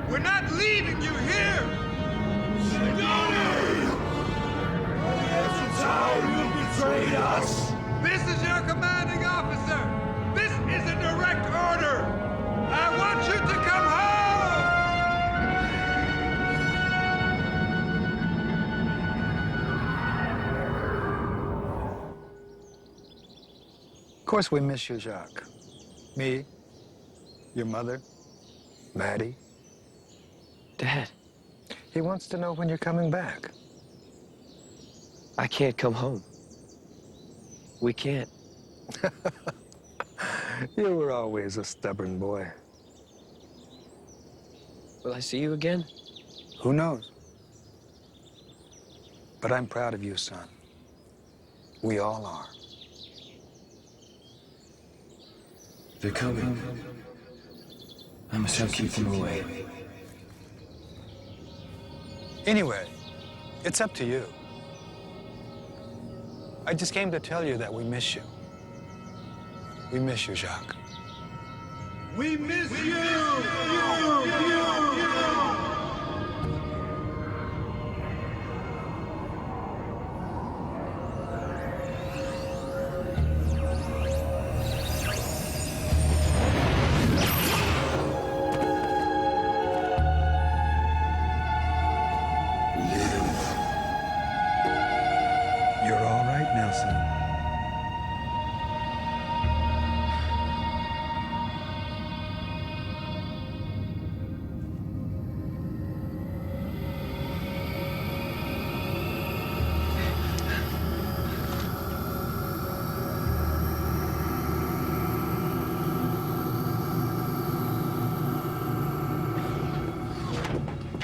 M: We're not leaving you here!
J: Sidoni! That's how you betrayed us!
M: This is your commanding officer! This is a direct order! I want you to come home!
I: Of course we miss you, Jacques. Me, your mother, Maddie.
Q: Dad.
I: He wants to know when you're coming back.
Q: I can't come home. We can't.
I: You were always a stubborn boy.
Q: Will I see you again?
I: Who knows? But I'm proud of you, son. We all are.
C: They're coming. I must help keep them away.
I: Anyway, it's up to you. I just came to tell you that we miss you. We miss you, Jacques.
J: We miss you!
I: You're all right now, son.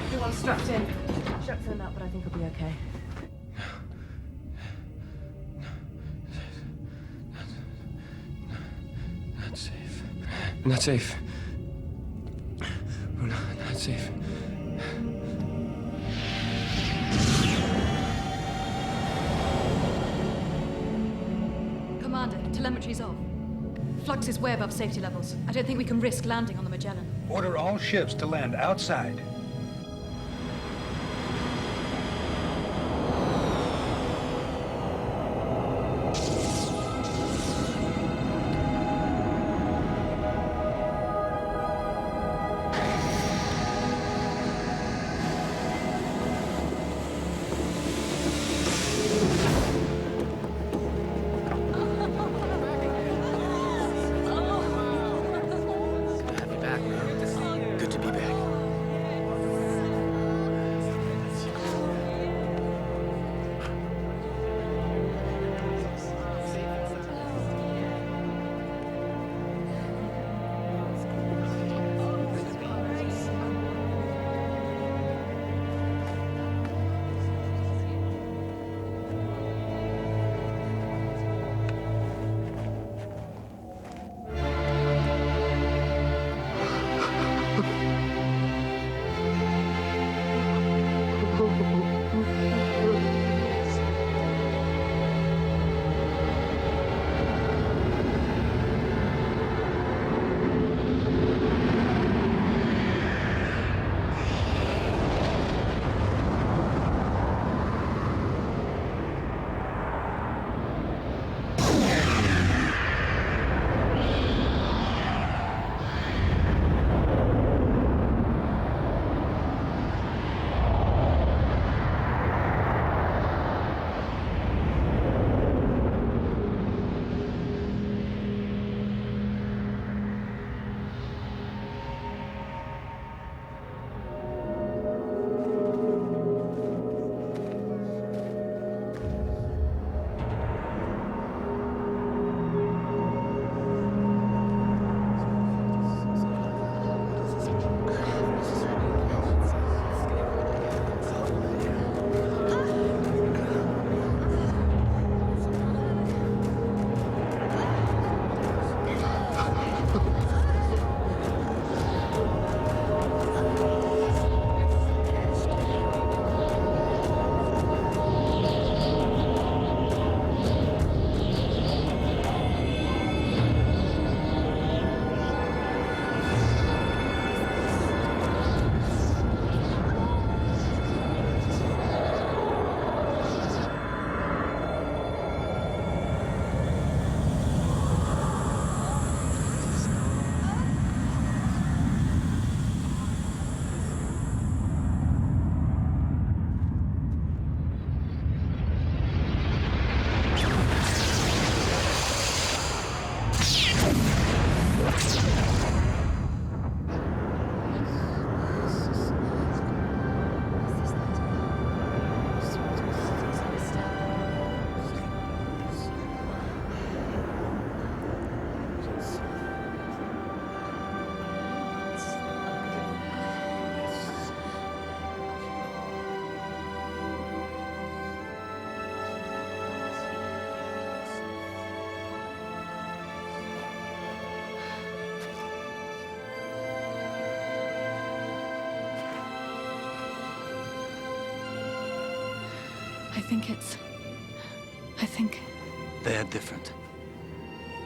L: Everyone's strapped in. Shock's in that, but I think I'll be okay.
C: Not safe. Not safe. We're not safe.
E: Commander, telemetry's off. Flux is way above safety levels. I don't think we can risk landing on the Magellan.
I: Order all ships to land outside.
Q: Good to be back.
E: think...
C: They're different.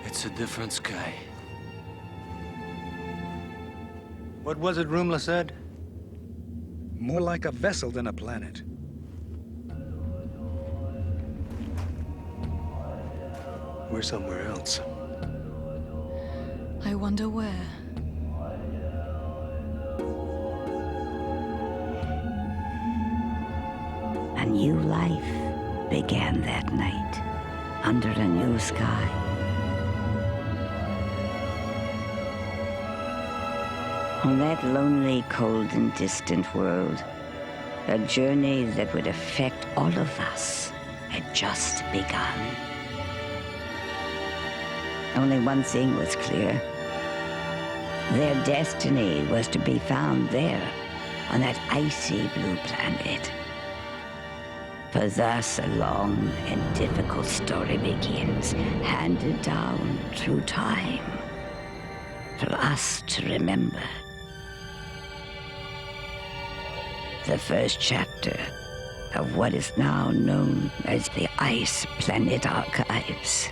C: It's a different sky.
I: What was it Rumla said? More like a vessel than a planet. We're somewhere else.
E: I wonder where.
A: A new life began that night, under a new sky. On that lonely, cold, and distant world, a journey that would affect all of us had just begun. Only one thing was clear. Their destiny was to be found there, on that icy blue planet. For thus a long and difficult story begins, handed down through time, for us to remember. The first chapter of what is now known as the Ice Planet Archives.